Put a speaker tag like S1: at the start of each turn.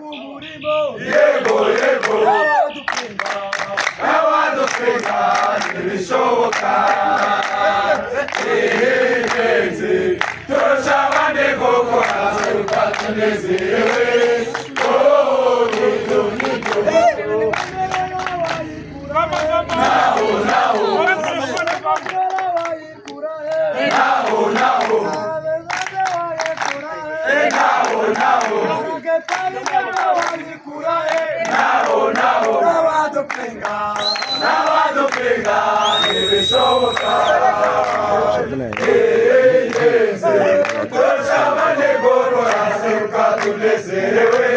S1: kumurimo
S2: yego yego
S1: n'abadupinga
S2: ntibishoboka turusha abandi kuko aseruka tunezerewe n'abadupinga ntibishoboka turusha abandi kuko aseruka tunezerewe